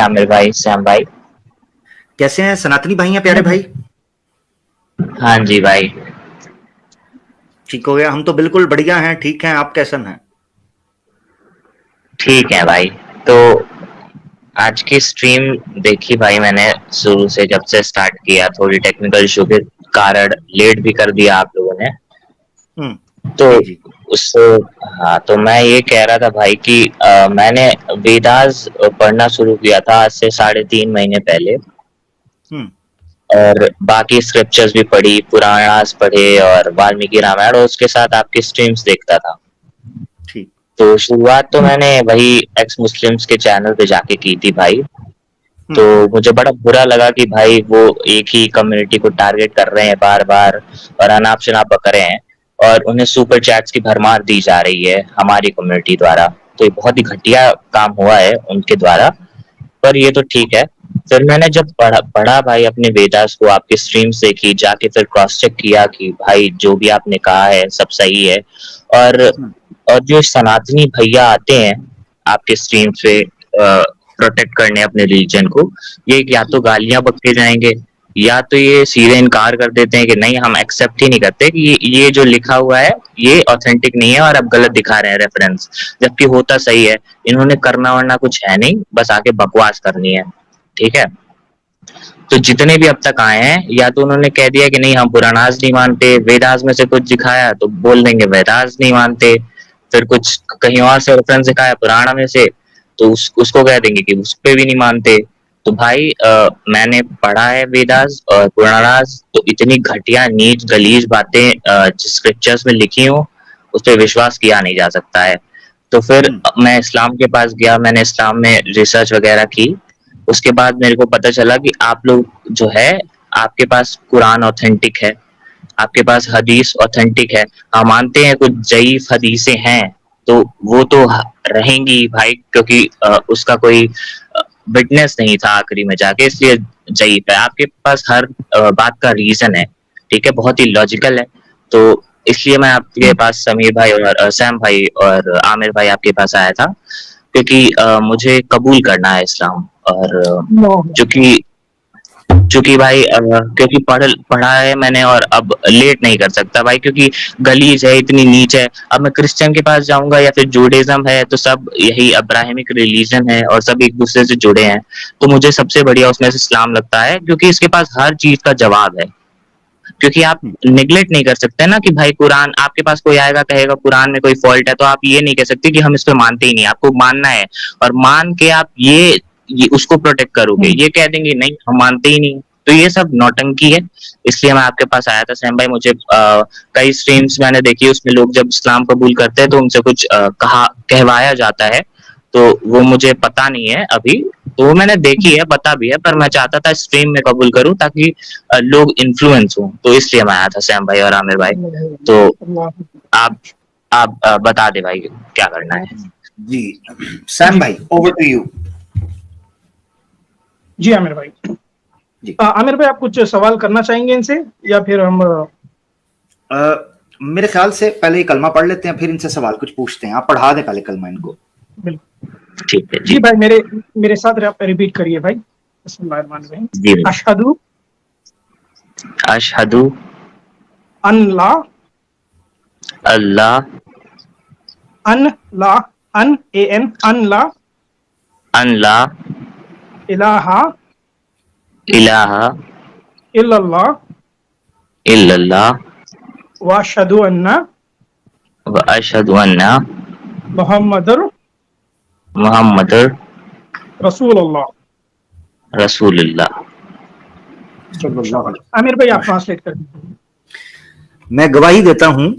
आमिर भाई, सैम भाई। कैसे हैं सनातनी भाई हैं प्यारे भाई? हाँ जी भाई। ठीक हो गया, हम तो बिल्कुल बढ़िया हैं, ठीक हैं। आप कैसन हैं? ठीक है भाई। तो आज की स्ट्रीम देखी भाई मैंने, शुरू से जब से स्टार्ट किया, थोड़ी टेक्निकल इशू के कारण लेट भी कर दिया आप लोगों ने। तो जी जी। उससे हाँ, तो मैं ये कह रहा था भाई कि मैंने वेदास पढ़ना शुरू किया था आज से 3.5 महीने पहले। हम्म। और बाकी स्क्रिप्चर्स भी पढ़ी, पुराणास पढ़े और वाल्मीकि रामायण, और उसके साथ आपकी स्ट्रीम्स देखता था। ठीक। तो शुरुआत तो मैंने वही एक्स मुस्लिम्स के चैनल पे जाके की थी भाई। तो हम्म। मुझे बड़ा बुरा लगा कि भाई वो एक ही कम्युनिटी को टारगेट कर रहे हैं बार बार, और अनाप शनाप बक रहे हैं, और उन्हें सुपर चैट्स की भरमार दी जा रही है हमारी कम्युनिटी द्वारा। तो ये बहुत ही घटिया काम हुआ है उनके द्वारा, पर ये तो ठीक है। फिर मैंने जब पढ़ा भाई अपने वेदास को, आपकी स्ट्रीम्स देखी, जाके फिर क्रॉस चेक किया कि भाई जो भी आपने कहा है सब सही है। और हम्म। और जो सनातनी भैया आते हैं आपके स्ट्रीम्स पे प्रोटेक्ट करने अपने रिलीजन को, ये या तो गालियां बकते जाएंगे, या तो ये सीधे इनकार कर देते हैं कि नहीं, हम एक्सेप्ट ही नहीं करते कि ये जो लिखा हुआ है ये ऑथेंटिक नहीं है, और अब गलत दिखा रहे हैं रेफरेंस, जबकि होता सही है। इन्होंने करना वरना कुछ है नहीं, बस आके बकवास करनी है। ठीक है। तो जितने भी अब तक आए हैं, या तो उन्होंने कह दिया कि नहीं हम पुराणास नहीं मानते, वेदास में से कुछ दिखाया तो बोल देंगे वेदास नहीं मानते, फिर कुछ कहीं और से रेफरेंस दिखाया पुराण में से, तो उसको कह देंगे कि उस पे भी नहीं मानते। तो भाई मैंने पढ़ा है वेदास और पुराणास, तो इतनी घटिया नीच गलीज बातें जिस स्क्रिप्चर्स में लिखी हो उस पर विश्वास किया नहीं जा सकता है। तो फिर हम्म। मैं इस्लाम के पास गया, मैंने इस्लाम में रिसर्च वगैरह की। उसके बाद मेरे को पता चला कि आप लोग जो है, आपके पास कुरान ऑथेंटिक है, आपके पास हदीस ऑथेंटिक है। हम मानते हैं कुछ जईफ हदीसें हैं, तो वो तो रहेंगी भाई, क्योंकि उसका कोई विटनेस नहीं था आखिरी में जाके, इसलिए जईफ है। आपके पास हर बात का रीजन है, ठीक है, बहुत ही लॉजिकल है। तो इसलिए मैं आपके पास समीर भाई और सैम भाई और आमिर भाई आपके पास आया था, क्योंकि मुझे कबूल करना है इस्लाम। और चूंकि चूंकि भाई क्योंकि पढ़ा है मैंने, और अब लेट नहीं कर सकता भाई, क्योंकि गलीज है, इतनी नीच है। अब मैं क्रिश्चियन के पास जाऊंगा या फिर जूडाइज्म है, तो सब यही अब्राहमिक रिलीजन है और सब एक दूसरे से जुड़े हैं। तो मुझे सबसे बढ़िया उसमें से इस्लाम लगता है, क्योंकि इसके पास हर चीज का जवाब है। क्योंकि आप हम्म। निगलेक्ट नहीं कर सकते ना कि भाई कुरान, आपके पास कोई आएगा कहेगा कुरान में कोई फॉल्ट है, तो आप ये नहीं कह सकते कि हम इस पे मानते ही नहीं, आपको मानना है। और मान के आप ये उसको प्रोटेक्ट करोगे, ये कह देंगे नहीं हम मानते ही नहीं, तो ये सब नौटंकी है। इसलिए मैं आपके पास आया था सैम भाई। मुझे कई स्ट्रीम्स मैंने देखी, उसमें लोग जब इस्लाम कबूल करते हैं तो उनसे कुछ कहवाया जाता है, तो वो मुझे पता नहीं है अभी। तो वो मैंने देखी है, पता भी है, पर मैं चाहता था स्ट्रीम में कबूल करूं ताकि लोग इन्फ्लुएंस हो, तो इसलिए मैं आया था सैम भाई और आमिर भाई। तो आप आप बता दे भाई क्या करना है। जी सैम भाई, ओवर टू यू। जी आमिर भाई। जी। आमिर भाई, आप कुछ सवाल करना चाहेंगे इनसे, या फिर हम मेरे ख्याल से पहले ये कलमा पढ़ लेते हैं, फिर इनसे सवाल कुछ पूछते हैं। आप पढ़ा दें पहले कलमा इनको। बिल्कुल। ठीक है जी भाई, मेरे साथ रिपीट करिए भाई। बिस्मिल्लाहिर्रहमानिर्रहीम। जी। अशहदु अशहदु अल्ला अल्लाह अन ए एन अल्ला अल्ला इलाहा इलाहा इल्लल्लाह इल्लल्लाह व अशहदु अन्ना व अशहदु अन्ना मुहम्मदुर मुहम्मदुर रसूलुल्लाह। रसूलुल्लाह। आमिर भाई, आप ट्रांसलेट कर दीजिए। मैं गवाही देता हूं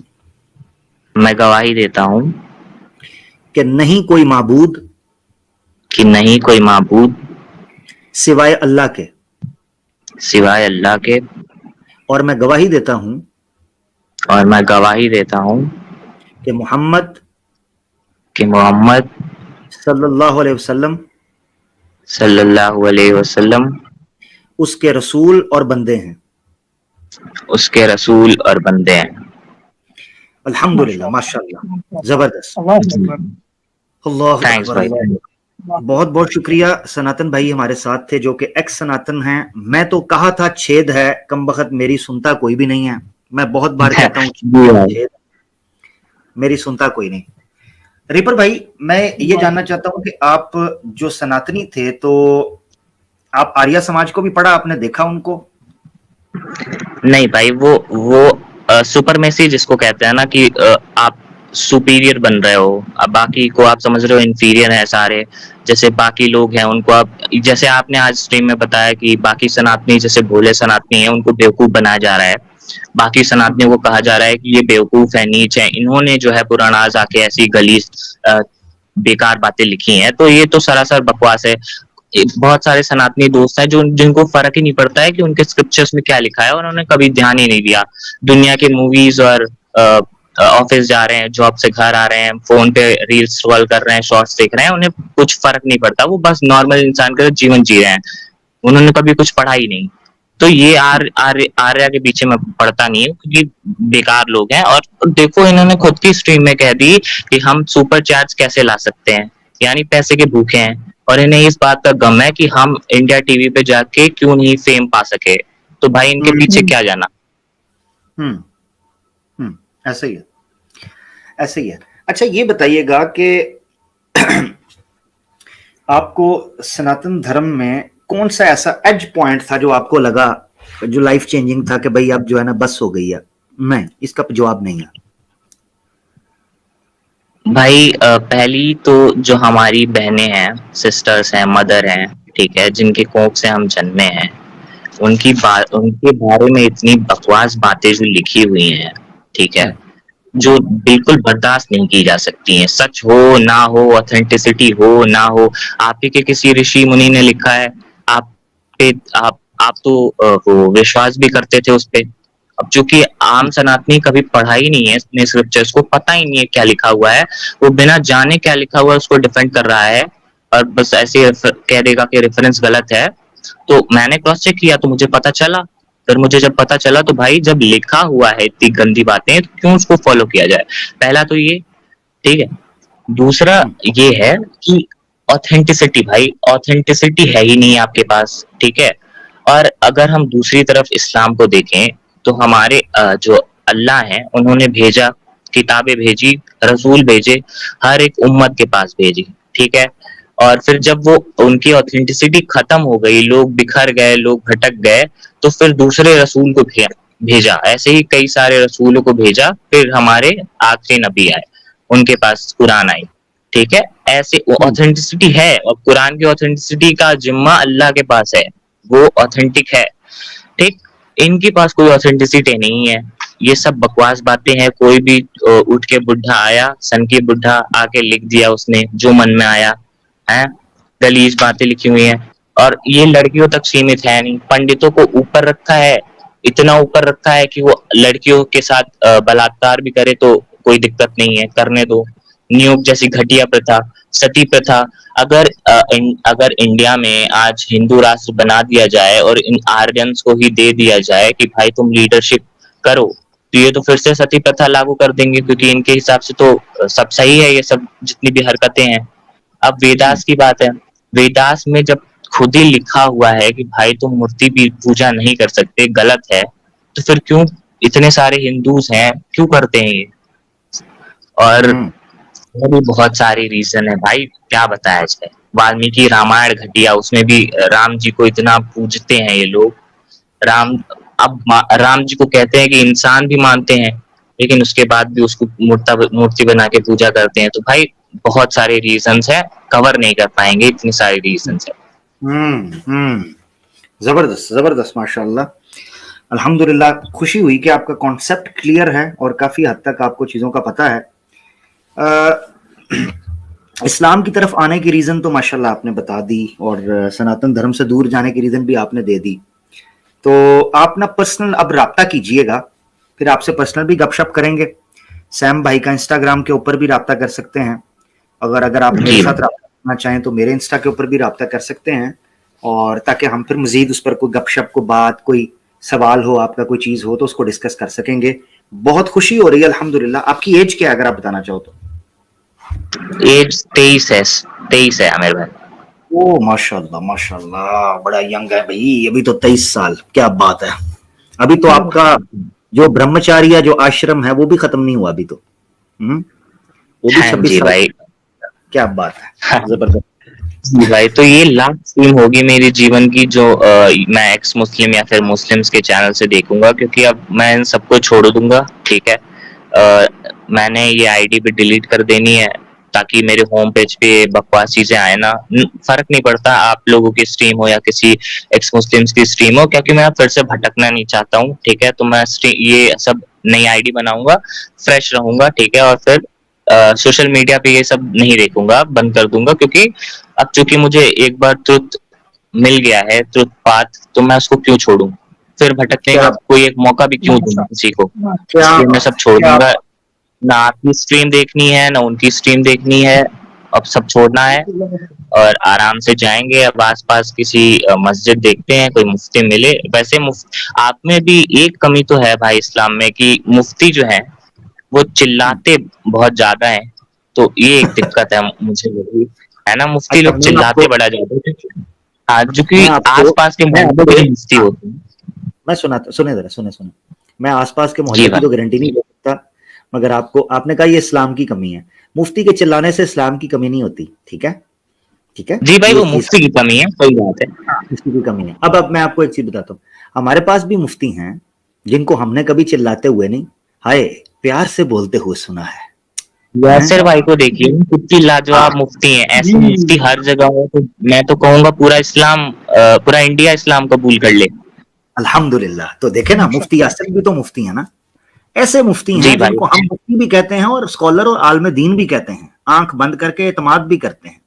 मैं गवाही देता हूँ कि नहीं कोई माबूद कि नहीं कोई माबूद सिवाय अल्लाह के, सिवाय अल्लाह के, और मैं गवाही देता हूं और मैं गवाही देता हूँ कि मोहम्मद कि मोहम्मद सल्लल्लाहु अलैहि वसल्लम सल्लल्लाहु अलैहि वसल्लम उसके रसूल और बंदे हैं। उसके रसूल और बंदे हैं। अल्हम्दुलिल्लाह, माशाअल्लाह, जबरदस्त। अल्लाह अकबर। अल्लाह थैंक्स अकबर, भाई। अल्लाह बहुत बहुत शुक्रिया। सनातन भाई हमारे साथ थे जो कि एक्स सनातन हैं। मैं तो कहा था छेद है, कमबख्त मेरी सुनता कोई भी नहीं है। मैं बहुत बार कहता हूँ जी भाई। छेद, मेरी सुनता कोई नहीं। रिपर भाई, मैं ये जानना चाहता हूँ कि आप जो सनातनी थे, तो आप आर्य समाज को भी पढ़ा, आपने देखा उनको? नहीं भाई, वो सुपरमेसी जिसको कहते हैं ना, कि आप सुपीरियर बन रहे हो, अब बाकी को आप समझ रहे हो इंफीरियर है सारे। जैसे बाकी लोग हैं उनको आप, जैसे आपने आज स्ट्रीम में बताया कि बाकी सनातनी जैसे भोले सनातनी है उनको बेवकूफ बनाया जा रहा है, बाकी सनातनियों को कहा जा रहा है कि ये बेवकूफ है, नीच है, इन्होंने जो है पुराणास आके ऐसी गलीज बेकार बातें लिखी हैं, तो ये तो सरासर बकवास है। बहुत सारे सनातनी दोस्त हैं जो जिनको फर्क ही नहीं पड़ता है कि उनके स्क्रिप्चर्स में क्या लिखा है, और उन्होंने कभी ध्यान ही नहीं दिया। दुनिया के मूवीज और ऑफिस जा रहे हैं, जॉब से घर आ रहे हैं, फोन पे रील्स स्क्रॉल कर रहे हैं, शॉर्ट्स देख रहे हैं, उन्हें कुछ फर्क नहीं पड़ता, वो बस नॉर्मल इंसान का जीवन जी रहे हैं, उन्होंने कभी कुछ पढ़ा ही नहीं। तो ये आर्या के पीछे मैं पढ़ता नहीं है, क्योंकि बेकार लोग हैं। और देखो, इन्होंने खुद की स्ट्रीम में कह दी कि हम सुपर चार्ज कैसे ला सकते हैं, यानी पैसे के भूखे हैं, और इन्हें इस बात का गम है कि हम इंडिया टीवी पे जाके क्यों नहीं फेम पा सके। तो भाई इनके पीछे क्या जाना। ऐसे ही है, ऐसे ही है। अच्छा, ये बताइएगा कि आपको सनातन धर्म में कौन सा ऐसा एज पॉइंट था जो आपको लगा, जो लाइफ चेंजिंग था कि भाई अब जो है ना बस हो गई है? नहीं, इसका जवाब नहीं है भाई पहली तो जो हमारी बहनें हैं, सिस्टर्स हैं, मदर हैं, ठीक है, जिनके कोख से हम जन्मे हैं, उनके बारे में इतनी बकवास बातें जो लिखी हुई हैं, ठीक है, जो बिल्कुल बर्दाश्त नहीं की जा सकती हैं। सच हो ना हो, ऑथेंटिसिटी हो ना हो, आप ही के किसी ऋषि मुनि ने लिखा है, आप पे आप तो वो विश्वास भी करते थे उस पे। अब चूंकि आम सनातनी कभी पढ़ा ही नहीं है अपने स्क्रिप्चर्स को, पता ही नहीं है क्या लिखा हुआ है, वो बिना जाने क्या लिखा हुआ है उसको डिफेंड कर रहा है, और बस ऐसे कह देगा कि रेफरेंस गलत है। तो मैंने क्रॉस चेक किया तो मुझे पता चला। फिर मुझे जब पता चला तो भाई, जब लिखा हुआ है इतनी गंदी बातें, तो क्यों उसको फॉलो किया जाए। पहला तो ये, ठीक है। दूसरा ये है कि ऑथेंटिसिटी, भाई ऑथेंटिसिटी है ही नहीं आपके पास, ठीक है। और अगर हम दूसरी तरफ इस्लाम को देखें, तो हमारे जो अल्लाह हैं उन्होंने भेजा, किताबें भेजी, रसूल भेजे, हर एक उम्मत के पास भेजी, ठीक है। और फिर जब वो उनकी ऑथेंटिसिटी खत्म हो गई, लोग बिखर गए, लोग भटक गए, तो फिर दूसरे रसूल को भेजा। ऐसे ही कई सारे रसूलों को भेजा, फिर हमारे आखिरी नबी आए, उनके पास कुरान आई, ठीक है। ऐसे ऑथेंटिसिटी है, और कुरान की ऑथेंटिसिटी का जिम्मा अल्लाह के पास है, वो ऑथेंटिक है, ठीक। इनके पास कोई ऑथेंटिसिटी नहीं है, ये सब बकवास बातें हैं। कोई भी उठ के बुढ़ा आया, सन की बुढ़ा आके लिख दिया उसने जो मन में आया है, गलीज बातें लिखी हुई हैं। और ये लड़कियों तक सीमित है नहीं, पंडितों को ऊपर रखा है, इतना ऊपर रखा है कि वो लड़कियों के साथ बलात्कार भी करे तो कोई दिक्कत नहीं है, करने दो। नियोग जैसी घटिया प्रथा, सती प्रथा, अगर अगर इंडिया में आज हिंदू राष्ट्र बना दिया जाए और इन आर्यंस को ही दे दिया जाए कि भाई तुम लीडरशिप करो, तो ये तो फिर से सती प्रथा लागू कर देंगे, क्योंकि इनके हिसाब से तो सब सही है, ये सब जितनी भी हरकतें हैं। अब वेदास की बात है, वेदास में जब खुद ही लिखा हुआ है कि भाई तुम मूर्ति भी पूजा नहीं कर सकते, गलत है, तो फिर क्यों इतने सारे हिंदूज हैं क्यों करते हैं ये। और भी बहुत सारी रीजन है भाई, क्या बताया जाए। वाल्मीकि रामायण घटिया, उसमें भी राम जी को इतना पूजते हैं ये लोग। राम, अब राम जी को कहते हैं कि इंसान भी मानते हैं, लेकिन उसके बाद भी उसको मूर्ति बना के पूजा करते हैं। तो भाई बहुत सारे रीजंस है, कवर नहीं कर पाएंगे, इतनी सारी रीजंस है। जबरदस्त जबरदस्त, माशाल्लाह, अल्हम्दुलिल्लाह। खुशी हुई कि आपका कॉन्सेप्ट क्लियर है और काफी हद तक आपको चीजों का पता है। इस्लाम की तरफ आने की रीजन तो माशाल्लाह आपने बता दी, और सनातन धर्म से दूर जाने की रीजन भी आपने दे दी। तो आप ना पर्सनल अब राब्ता कीजिएगा, फिर आपसे पर्सनल भी गपशप करेंगे। सैम भाई का इंस्टाग्राम के ऊपर भी राब्ता कर सकते हैं, अगर आप मेरे साथ राब्ता करना चाहें तो मेरे इंस्टा के ऊपर भी राब्ता कर सकते हैं, और ताकि हम फिर मजीद उस पर कोई गपशप, को बात, कोई सवाल हो, आपका कोई चीज हो तो उसको डिस्कस कर सकेंगे। बहुत खुशी हो रही है, अल्हम्दुलिल्लाह। आपकी एज क्या है अगर आप बताना चाहो तो? एज 23 है। 23 है आमिर भाई। ओ माशाल्लाह माशाल्लाह, बड़ा यंग है भाई, अभी तो 23 साल, क्या बात है। अभी तो आपका जो ब्रह्मचार्य जो आश्रम है वो भी खत्म नहीं हुआ अभी तो। वो भी हाँ 26 जी साल, भाई। क्या बात है, हाँ जबरदस्त। जी भाई, तो ये लास्ट स्ट्रीम होगी मेरी जीवन की जो मैं एक्स मुस्लिम या फिर मुस्लिम्स के चैनल से देखूंगा, क्योंकि अब मैं इन सबको छोड़ दूंगा, ठीक है। मैंने ये आईडी भी डिलीट कर देनी है, ताकि मेरे होम पेज पे बकवास चीजें आए ना। फर्क नहीं पड़ता आप लोगों की स्ट्रीम हो या किसी एक्स मुस्लिम्स की स्ट्रीम हो, क्योंकि मैं फिर से भटकना नहीं चाहता हूँ, ठीक है। तो मैं ये सब नई आईडी बनाऊंगा, फ्रेश रहूंगा, ठीक है। और फिर सोशल मीडिया पे ये सब नहीं देखूंगा, बंद कर दूंगा, क्योंकि अब चूंकि मुझे एक बार ट्रुथ मिल गया है, ट्रुथ पाथ, तो मैं उसको क्यों छोड़ूं, फिर भटकने का क्या कोई एक मौका भी क्यों दूं किसी को। क्या इसलिए मैं बात सब है, छोड़ क्या दूंगा, बात। ना आपकी स्ट्रीम देखनी है ना उनकी स्ट्रीम देखनी है, अब सब छोड़ना है। और आराम से जाएंगे, अब आसपास किसी मस्जिद देखते हैं, कोई मुफ्ती मिले। वैसे आप में भी एक कमी तो है भाई इस्लाम में, कि मुफ्ती जो है वो चिल्लाते बहुत ज्यादा है, तो ये एक दिक्कत है मुझे लगी, है ना। मुफ्ती अच्छा लोग मैं चिल्लाते आपको बड़ा ज्यादा है। हाँ, जो मैं कि आपको आसपास के मैं मोहल्लों के आपको जो मुफ्ती हाँ, होते हैं। मैं सुनाता, सुने जरा, सुने सुने। मैं आसपास के जी मोहल्ले की भाई। तो गारंटी नहीं ले सकता, मगर आपको, आपने कहा ये इस्लाम की कमी है। मुफ्ती के चिल्लाने से इस्लाम की कमी नहीं होती, ठीक है, ठीक है। जी भाई, ये वो एक चीज, मुफ्ती की कमी है, सही बात है। मुफ्ती की कमी है। अब मैं आपको एक चीज बताता हूँ, हमारे पास भी मुफ्ती हैं जिनको हमने कभी चिल्लाते हुए नहीं, हाय प्यार से बोलते हुए सुना है? यासिर भाई को देखिए, कितनी हाँ, लाजवाब मुफ्ती हैं, जी ऐसे मुफ्ती हर जगह हो तो मैं तो कहूंगा पूरा इस्लाम, पूरा इंडिया इस्लाम कबूल कर ले। अल्हम्दुलिल्लाह। तो देखे ना, मुफ्ती माशाल्लाह। यासिर भी तो मुफ्ती है ना। ऐसे मुफ्ती जी हैं भाई। जिनको हम मुफ्ती भी कहते हैं और स्कॉलर और आलम दीन भी कहते हैं, आंख बंद करके एतमाद भी करते हैं।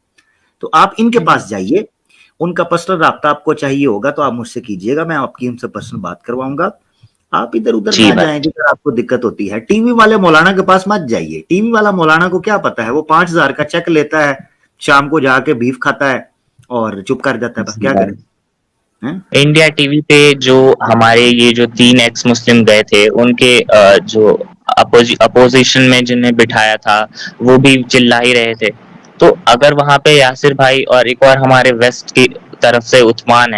तो आप इनके पास जाइए, उनका पर्सनल राब्ता आपको चाहिए होगा तो आप मुझसे कीजिएगा, मैं आपकी उनसे पर्सनल बात करवाऊंगा। आप इधर उधर जी ना भाई। जाएं जिधर आपको दिक्कत होती है। टीवी वाले मौलाना के पास मत जाइए, टीवी वाला मौलाना को क्या पता है, वो 5,000 का चेक लेता है, शाम को जाके बीफ खाता है और चुप कर जाता है, बस जी क्या भाई। करे हैं? इंडिया टीवी पे जो हमारे ये जो 3 एक्स मुस्लिम गए थे, उनके जो अपोजिशन में जिन्हें बिठाया था, वो भी चिल्ला ही रहे थे। तो अगर वहां पे यासिर भाई और एक और हमारे वेस्ट की तरफ से उस्मान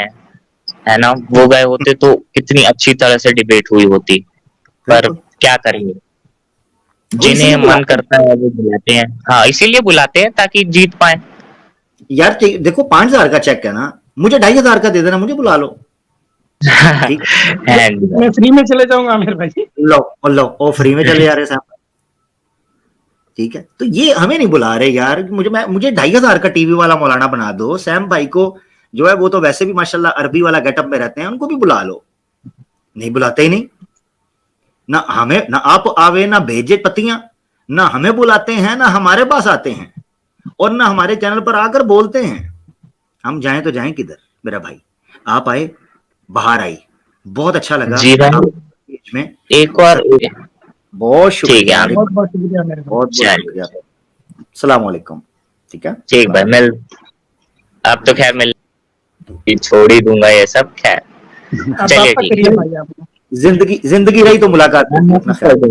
है ना, वो गए होते तो कितनी अच्छी तरह से डिबेट हुई होती। पर बिल्कुल, क्या करेंगे, वो जिन्हें इसीलिए मन बुलाते हैं करता है वो बुलाते हैं। हाँ, इसीलिए बुलाते हैं ताकि जीत पाए। यार। देखो 5,000 का चेक है ना, मुझे 2,500 का दे देना, मुझे बुला लो, ठीक है नहीं भाई। मैं फ्री में चले जाऊंगा आमिर भाई। लो, और लो ओ फ्री में चले जा रहे साहब, ठीक है। तो ये हमें नहीं बुला रहे यार, मुझे 2,500 का टीवी वाला मौलाना बना दो। सैम भाई को जो है वो तो वैसे भी माशाल्लाह अरबी वाला गेटअप में रहते हैं, उनको भी बुला लो। नहीं बुलाते ही नहीं, ना हमें, ना आप आवे ना भेजे पतियां, ना हमें बुलाते हैं ना हमारे पास आते हैं, और ना हमारे चैनल पर आकर बोलते हैं। हम जाएं तो जाएं किधर मेरा भाई। आप आए, बाहर आई, बहुत अच्छा लगा जी भाई। आप बीच में। एक और। बहुत ठीक है शुक्रिया, आमिर। बहुत बहुत शुक्रिया मेरे भाई। बहुत बहुत चलिए। शुक्रिया। सलाम वालेकुम, ठीक है, ठीक भाई, सलाम। मिल। अब तो खैर मिल, छोड़ ही दूंगा ये सब, खैर। आप चलिए आपका ठीक करिए है। भाई आप। जिंदगी जिंदगी रही तो मुलाकात मैं होगी, अपना मैसेज ख्याल कर दूंगा।